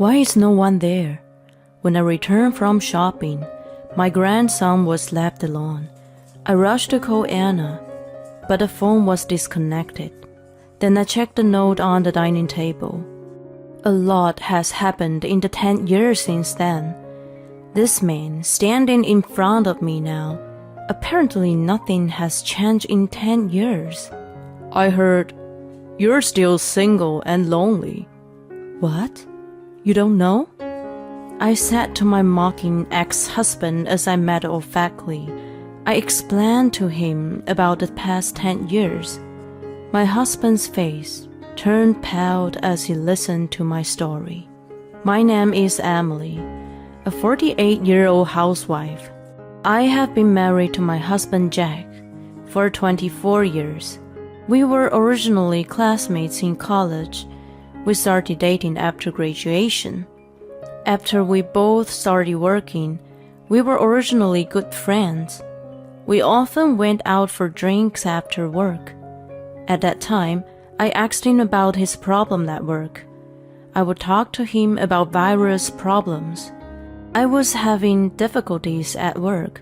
Why is no one there? When I returned from shopping, my grandson was left alone. I rushed to call Anna, but the phone was disconnected. Then I checked the note on the dining table. A lot has happened in the 10 years since then. This man standing in front of me now, apparently nothing has changed in 10 years. I heard, "You're still single and lonely." What? You don't know? I said to my mocking ex-husband as I matter-of-factly. I explained to him about the past 10 years. My husband's face turned pale as he listened to my story. My name is Emily, a 48-year-old housewife. I have been married to my husband Jack for 24 years. We were originally classmates in college. We started dating after graduation. After we both started working, we were originally good friends. We often went out for drinks after work. At that time, I asked him about his problem at work. I would talk to him about various problems. I was having difficulties at work.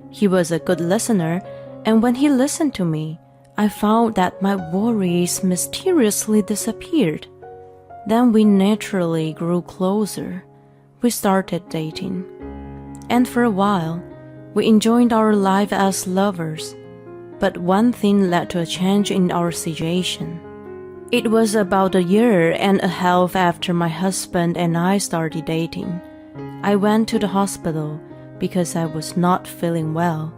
He was a good listener, and when he listened to me, I found that my worries mysteriously disappeared. Then we naturally grew closer. We started dating. And for a while, we enjoyed our life as lovers. But one thing led to a change in our situation. It was about a year and a half after my husband and I started dating. I went to the hospital because I was not feeling well.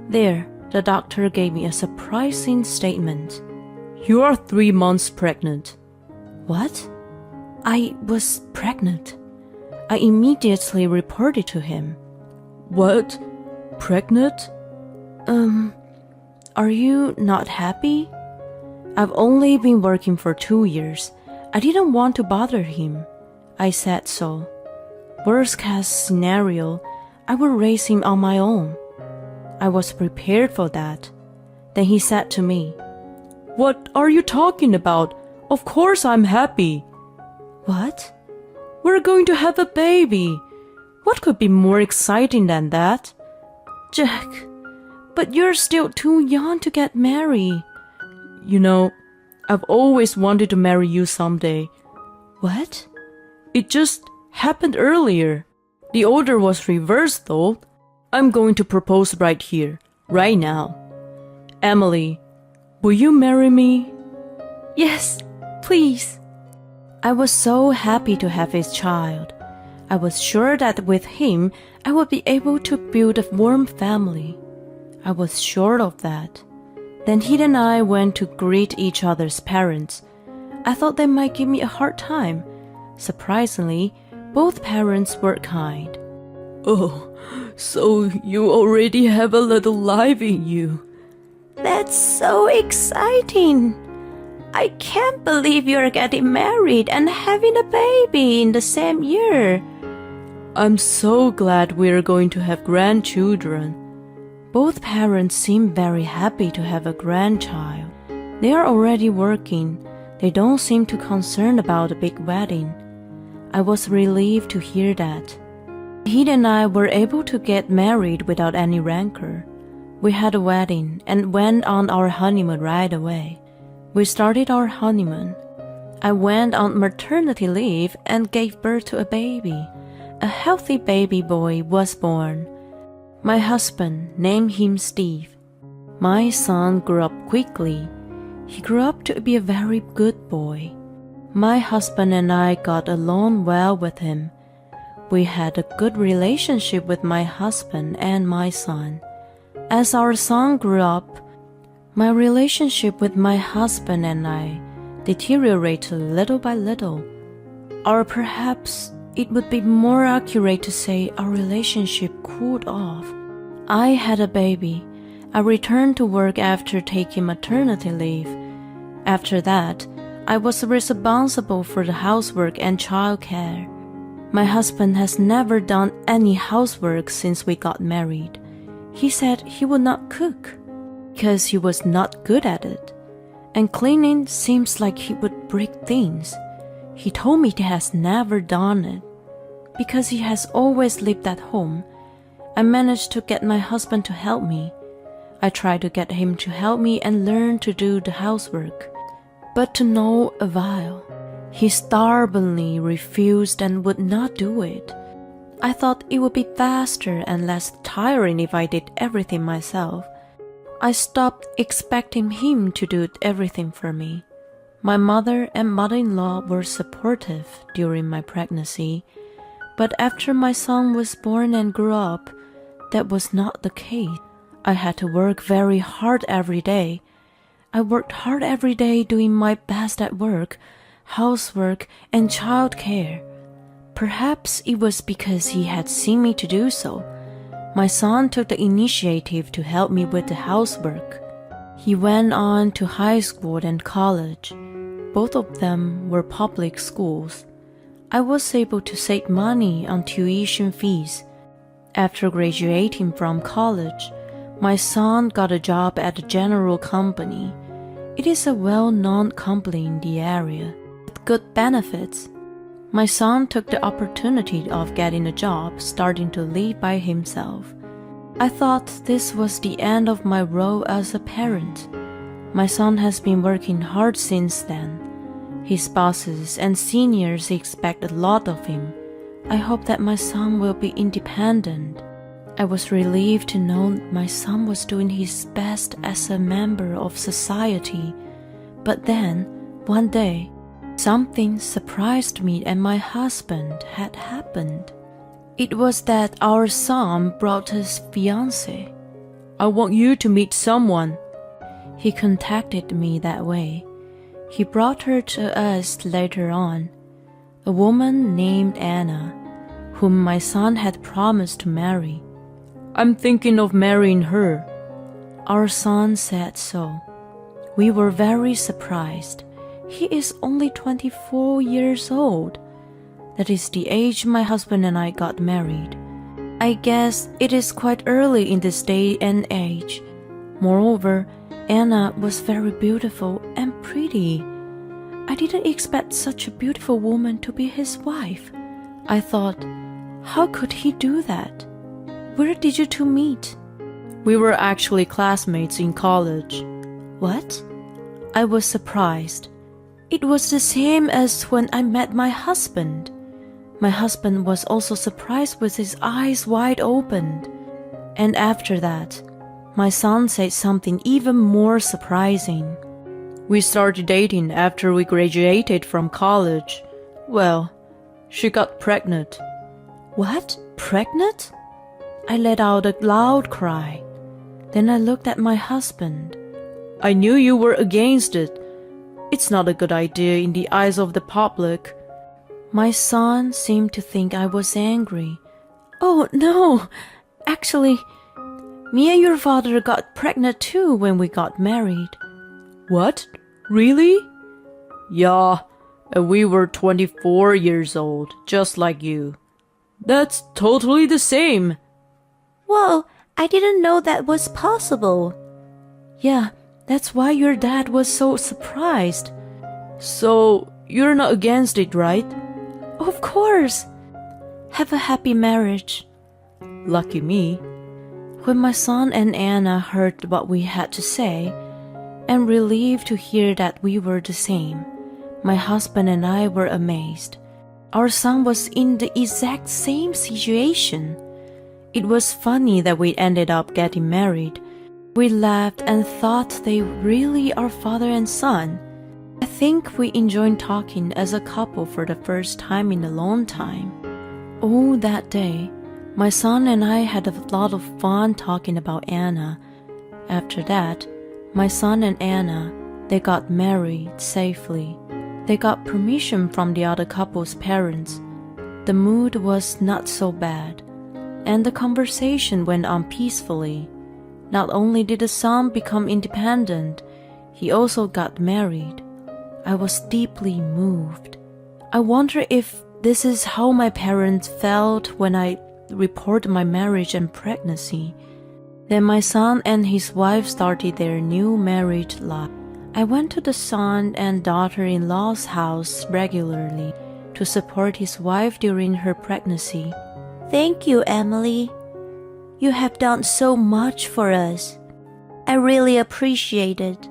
There, the doctor gave me a surprising statement. "You are 3 months pregnant." What? I was pregnant. I immediately reported to him. "What? Pregnant? Are you not happy?" I've only been working for 2 years. I didn't want to bother him. I said so. Worst case scenario, I would raise him on my own. I was prepared for that. Then he said to me, "What are you talking about? Of course I'm happy." What? We're going to have a baby. What could be more exciting than that? Jack, but you're still too young to get married. You know, I've always wanted to marry you someday. What? It just happened earlier. The order was reversed though. I'm going to propose right here, right now. Emily, will you marry me? Yes, please. I was so happy to have his child. I was sure that with him, I would be able to build a warm family. I was sure of that. Then he and I went to greet each other's parents. I thought they might give me a hard time. Surprisingly, both parents were kind. "Oh, so you already have a little life in you." "That's so exciting. I can't believe you're getting married and having a baby in the same year." "I'm so glad we're going to have grandchildren." Both parents seem very happy to have a grandchild. They are already working. They don't seem too concerned about a big wedding. I was relieved to hear that. He and I were able to get married without any rancor. We had a wedding and went on our honeymoon right away. We started our honeymoon. I went on maternity leave and gave birth to a baby. A healthy baby boy was born. My husband named him Steve. My son grew up quickly. He grew up to be a very good boy. My husband and I got along well with him. We had a good relationship with my husband and my son. As our son grew up, my relationship with my husband and I deteriorated little by little. Or perhaps it would be more accurate to say our relationship cooled off. I had a baby. I returned to work after taking maternity leave. After that, I was responsible for the housework and childcare. My husband has never done any housework since we got married. He said he would not cook because he was not good at it. And cleaning seems like he would break things. He told me he has never done it. Because he has always lived at home, I managed to get my husband to help me. I tried to get him to help me and learn to do the housework, but to no avail. He stubbornly refused and would not do it. I thought it would be faster and less tiring if I did everything myself. I stopped expecting him to do everything for me. My mother and mother-in-law were supportive during my pregnancy, but after my son was born and grew up, that was not the case. I had to work very hard every day. I worked hard every day doing my best at work, housework, and child care. Perhaps it was because he had seen me to do so. My son took the initiative to help me with the housework. He went on to high school and college. Both of them were public schools. I was able to save money on tuition fees. After graduating from college, my son got a job at a general company. It is a well-known company in the area, with good benefits. My son took the opportunity of getting a job, starting to live by himself. I thought this was the end of my role as a parent. My son has been working hard since then. His bosses and seniors expect a lot of him. I hope that my son will be independent. I was relieved to know my son was doing his best as a member of society. But then, one day, something surprised me and my husband had happened. It was that our son brought his fiancée. "I want you to meet someone." He contacted me that way. He brought her to us later on, a woman named Anna, whom my son had promised to marry. "I'm thinking of marrying her." Our son said so. We were very surprised. He is only 24 years old. That is the age my husband and I got married. I guess it is quite early in this day and age. Moreover, Anna was very beautiful and pretty. I didn't expect such a beautiful woman to be his wife. I thought, how could he do that? Where did you two meet? We were actually classmates in college. What? I was surprised. It was the same as when I met my husband. My husband was also surprised with his eyes wide open. And after that, my son said something even more surprising. We started dating after we graduated from college. Well, she got pregnant. What? Pregnant? I let out a loud cry. Then I looked at my husband. I knew you were against it. It's not a good idea in the eyes of the public. My son seemed to think I was angry. Oh, no. Actually, me and your father got pregnant too when we got married. What? Really? Yeah, and we were 24 years old, just like you. That's totally the same. Well, I didn't know that was possible. Yeah, that's why your dad was so surprised. So, you're not against it, right? Of course. Have a happy marriage. Lucky me. When my son and Anna heard what we had to say, and relieved to hear that we were the same, my husband and I were amazed. Our son was in the exact same situation. It was funny that we ended up getting married. We laughed and thought they really are father and son. I think we enjoyed talking as a couple for the first time in a long time. Oh, that day, my son and I had a lot of fun talking about Anna. After that, my son and Anna, they got married safely. They got permission from the other couple's parents. The mood was not so bad, and the conversation went on peacefully. Not only did the son become independent, he also got married. I was deeply moved. I wonder if this is how my parents felt when I reported my marriage and pregnancy. Then my son and his wife started their new married life. I went to the son and daughter-in-law's house regularly to support his wife during her pregnancy. Thank you, Emily. You have done so much for us. I really appreciate it.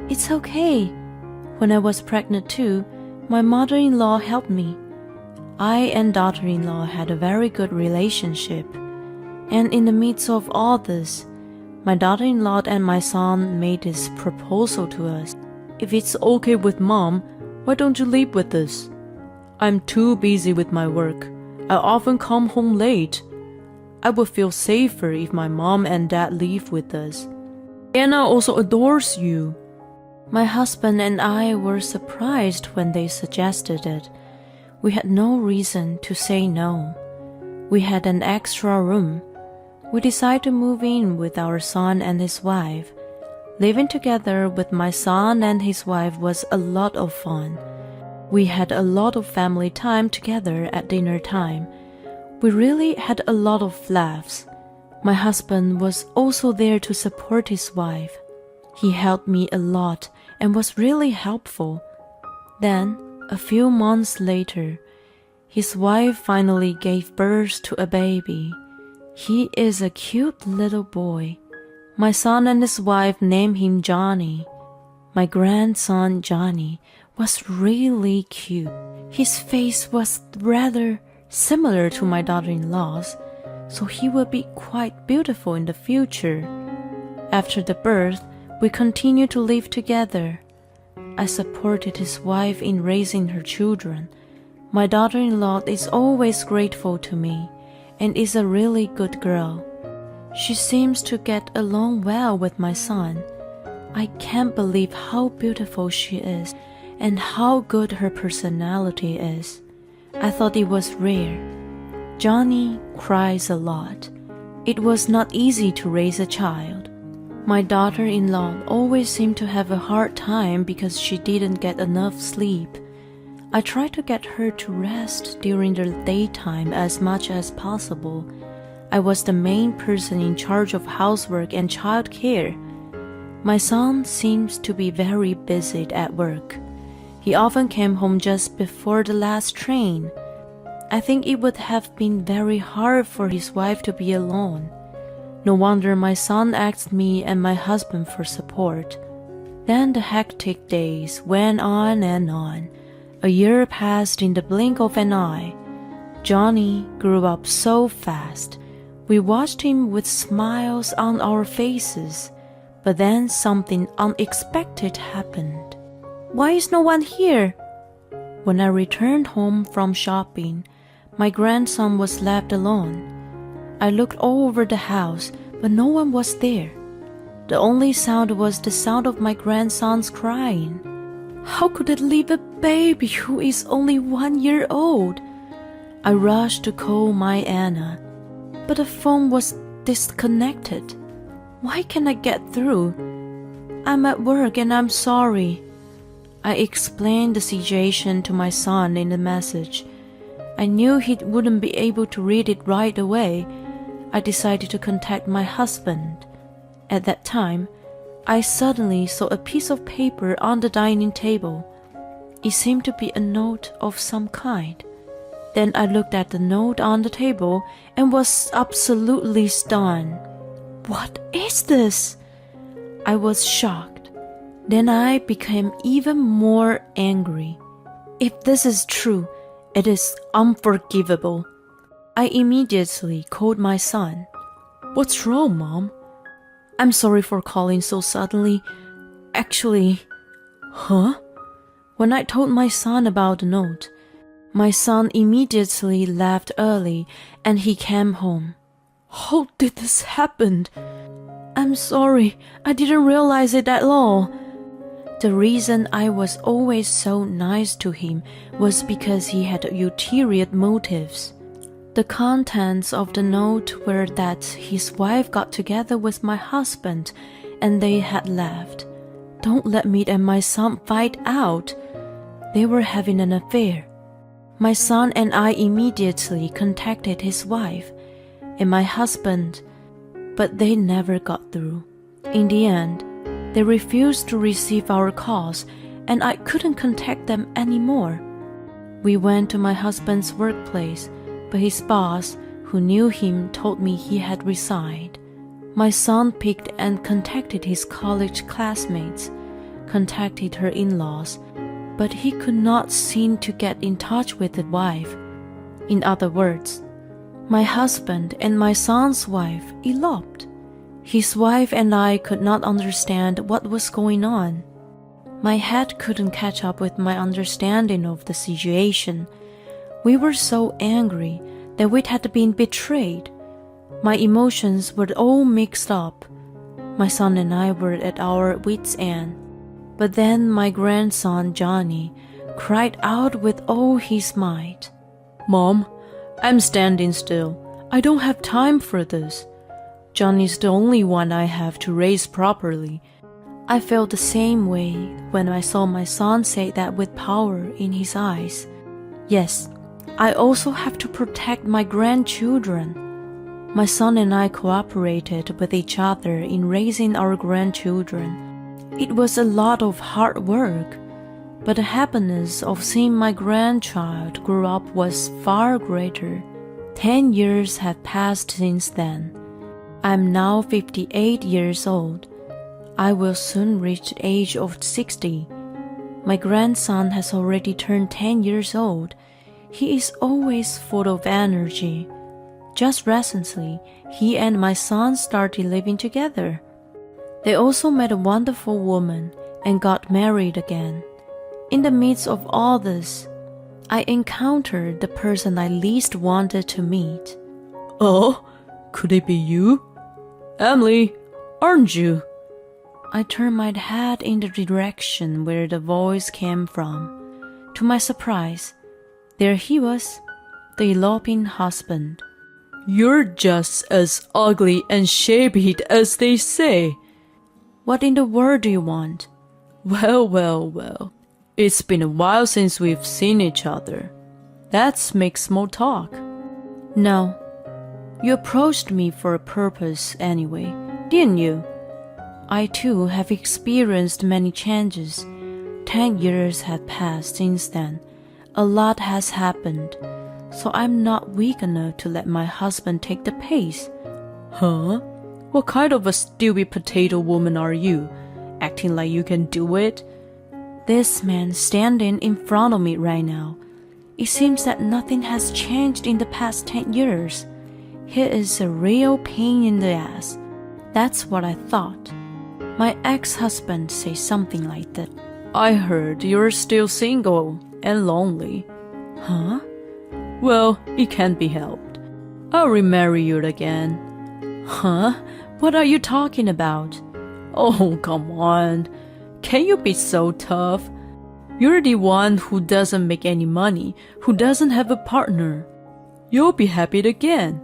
It's okay. When I was pregnant too, my mother-in-law helped me. I and daughter-in-law had a very good relationship. And in the midst of all this, my daughter-in-law and my son made this proposal to us. If it's okay with mom, why don't you live with us? I'm too busy with my work. I often come home late. I would feel safer if my mom and dad live with us. Anna also adores you. My husband and I were surprised when they suggested it. We had no reason to say no. We had an extra room. We decided to move in with our son and his wife. Living together with my son and his wife was a lot of fun. We had a lot of family time together at dinner time. We really had a lot of laughs. My husband was also there to support his wife. He helped me a lot and was really helpful. Then, a few months later, his wife finally gave birth to a baby. He is a cute little boy. My son and his wife named him Johnny. My grandson Johnny was really cute. His face was rather similar to my daughter-in-law's, so he will be quite beautiful in the future. After the birth, we continued to live together. I supported his wife in raising her children. My daughter-in-law is always grateful to me and is a really good girl. She seems to get along well with my son. I can't believe how beautiful she is and how good her personality is. I thought it was rare. Johnny cries a lot. It was not easy to raise a child. My daughter-in-law always seemed to have a hard time because she didn't get enough sleep. I tried to get her to rest during the daytime as much as possible. I was the main person in charge of housework and child care. My son seems to be very busy at work. He often came home just before the last train. I think it would have been very hard for his wife to be alone. No wonder my son asked me and my husband for support. Then the hectic days went on and on. A year passed in the blink of an eye. Johnny grew up so fast. We watched him with smiles on our faces. But then something unexpected happened. Why is no one here? When I returned home from shopping, my grandson was left alone. I looked all over the house, but no one was there. The only sound was the sound of my grandson's crying. How could it leave a baby who is only 1 year old? I rushed to call my Anna, but the phone was disconnected. Why can't I get through? I'm at work and I'm sorry. I explained the situation to my son in the message. I knew he wouldn't be able to read it right away. I decided to contact my husband. At that time, I suddenly saw a piece of paper on the dining table. It seemed to be a note of some kind. Then I looked at the note on the table and was absolutely stunned. What is this? I was shocked. Then I became even more angry. If this is true, it is unforgivable. I immediately called my son. What's wrong, Mom? I'm sorry for calling so suddenly. Actually, When I told my son about the note, my son immediately left early and he came home. How did this happen? I'm sorry, I didn't realize it at all. The reason I was always so nice to him was because he had ulterior motives. The contents of the note were that his wife got together with my husband and they had left. Don't let me and my son fight out. They were having an affair. My son and I immediately contacted his wife and my husband, but they never got through. In the end, They refused to receive our calls, and I couldn't contact them anymore. We went to my husband's workplace, but his boss, who knew him, told me he had resigned. My son picked and contacted his college classmates, contacted her in-laws, but he could not seem to get in touch with the wife. In other words, my husband and my son's wife eloped. His wife and I could not understand what was going on. My head couldn't catch up with my understanding of the situation. We were so angry that we had been betrayed. My emotions were all mixed up. My son and I were at our wits' end. But then my grandson, Johnny, cried out with all his might. "Mom, I'm standing still. I don't have time for this. Johnny's the only one I have to raise properly." I felt the same way when I saw my son say that with power in his eyes. Yes, I also have to protect my grandchildren. My son and I cooperated with each other in raising our grandchildren. It was a lot of hard work, but the happiness of seeing my grandchild grow up was far greater. 10 years have passed since then. I'm now 58 years old. I will soon reach the age of 60. My grandson has already turned 10 years old. He is always full of energy. Just recently, he and my son started living together. They also met a wonderful woman and got married again. In the midst of all this, I encountered the person I least wanted to meet. "Oh, could it be you? Emily, aren't you?" I turned my head in the direction where the voice came from. To my surprise, there he was, the eloping husband. "You're just as ugly and shabby as they say." "What in the world do you want?" Well. It's been a while since we've seen each other. Let's make small talk." "No. You approached me for a purpose anyway, didn't you? I too have experienced many changes. 10 years have passed since then. A lot has happened, so I'm not weak enough to let my husband take the pace." Huh? What kind of a stupid potato woman are you? Acting like you can do it? This man standing in front of me right now, it seems that nothing has changed in the past 10 years. He is a real pain in the ass. That's what I thought. My ex-husband said something like that. I heard you're still single and lonely. Huh? Well, it can't be helped. I'll remarry you again. Huh? What are you talking about? Oh, come on. Can you be so tough? You're the one who doesn't make any money, who doesn't have a partner. You'll be happy again.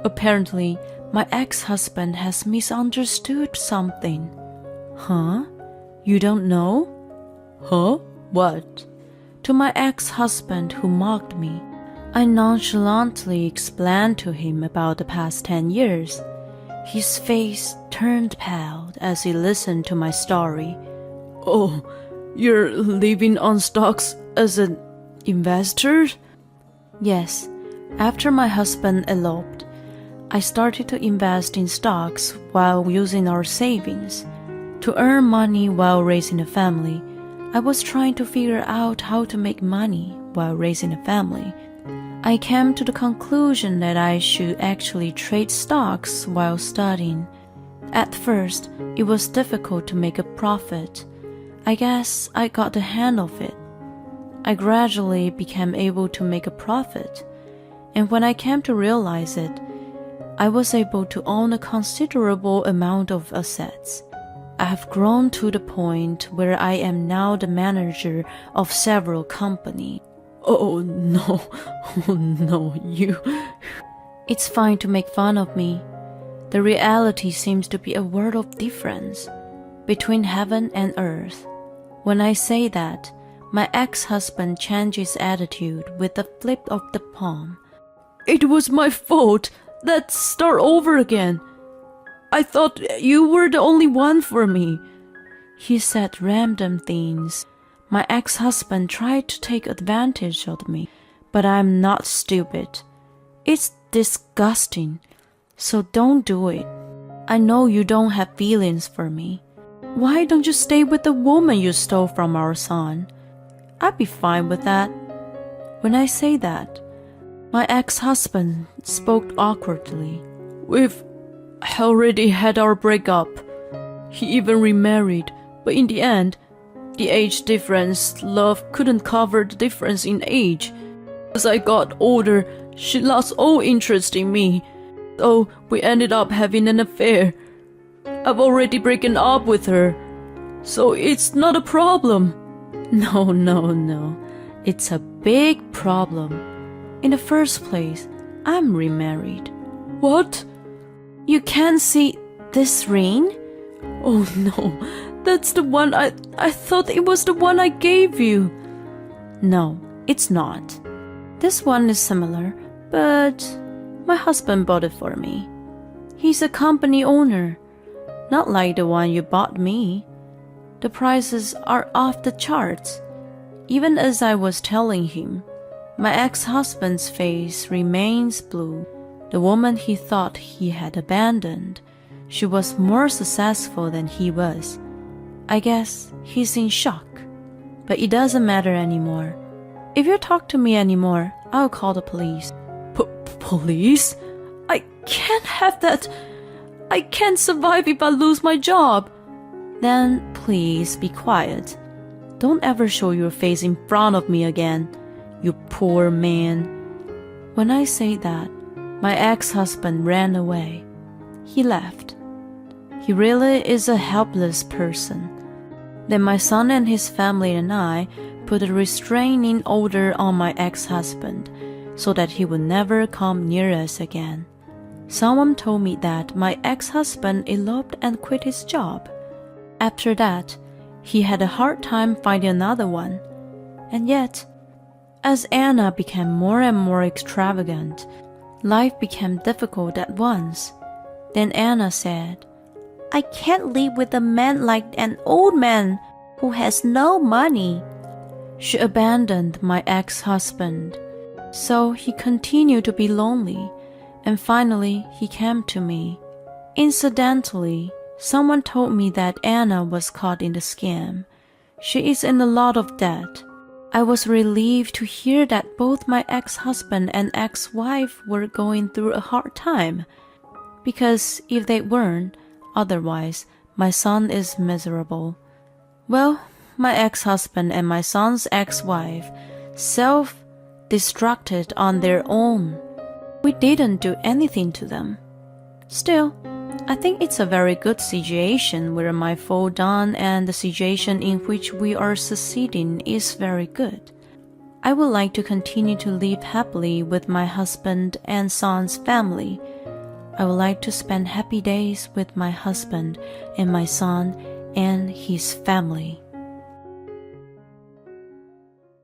Apparently, my ex-husband has misunderstood something. Huh? You don't know? Huh? What? To my ex-husband who mocked me, I nonchalantly explained to him about the past 10 years. His face turned pale as he listened to my story. Oh, you're living on stocks as an investor? Yes. After my husband eloped, I started to invest in stocks while using our savings. To earn money while raising a family, I was trying to figure out how to make money while raising a family. I came to the conclusion that I should actually trade stocks while studying. At first, it was difficult to make a profit. I guess I got the hang of it. I gradually became able to make a profit, and when I came to realize it, I was able to own a considerable amount of assets. I have grown to the point where I am now the manager of several companies. Oh no, you... It's fine to make fun of me. The reality seems to be a world of difference between heaven and earth. When I say that, my ex-husband changed his attitude with a flip of the palm. It was my fault. Let's start over again. I thought you were the only one for me. He said random things. My ex-husband tried to take advantage of me, but I'm not stupid. It's disgusting, so don't do it. I know you don't have feelings for me. Why don't you stay with the woman you stole from our son? I'd be fine with that. When I say that, my ex-husband spoke awkwardly. We've already had our breakup. He even remarried, but in the end, the age difference, love couldn't cover the difference in age. As I got older, she lost all interest in me, so we ended up having an affair. I've already broken up with her, so it's not a problem. No. It's a big problem. In the first place, I'm remarried. What? You can't see this ring? Oh no, that's the one I thought it was the one I gave you. No, it's not. This one is similar, but my husband bought it for me. He's a company owner, not like the one you bought me. The prices are off the charts. Even as I was telling him, my ex-husband's face remains blue. The woman he thought he had abandoned, she was more successful than he was. I guess he's in shock. But it doesn't matter anymore. If you talk to me anymore, I'll call the police. Police? I can't have that. I can't survive if I lose my job. Then please be quiet. Don't ever show your face in front of me again, you poor man. When I say that, my ex-husband ran away. He left. He really is a helpless person. Then my son and his family and I put a restraining order on my ex-husband so that he would never come near us again. Someone told me that my ex-husband eloped and quit his job. After that, he had a hard time finding another one. And yet, as Anna became more and more extravagant, life became difficult at once. Then Anna said, I can't live with a man like an old man who has no money. She abandoned my ex-husband. So he continued to be lonely, and finally he came to me. Incidentally, someone told me that Anna was caught in the scam. She is in a lot of debt. I was relieved to hear that both my ex-husband and ex-wife were going through a hard time, because if they weren't, otherwise my son is miserable. Well, my ex-husband and my son's ex-wife self-destructed on their own. We didn't do anything to them. Still, I think it's a very good situation where my fall down and the situation in which we are succeeding is very good. I would like to continue to live happily with my husband and son's family. I would like to spend happy days with my husband and my son and his family.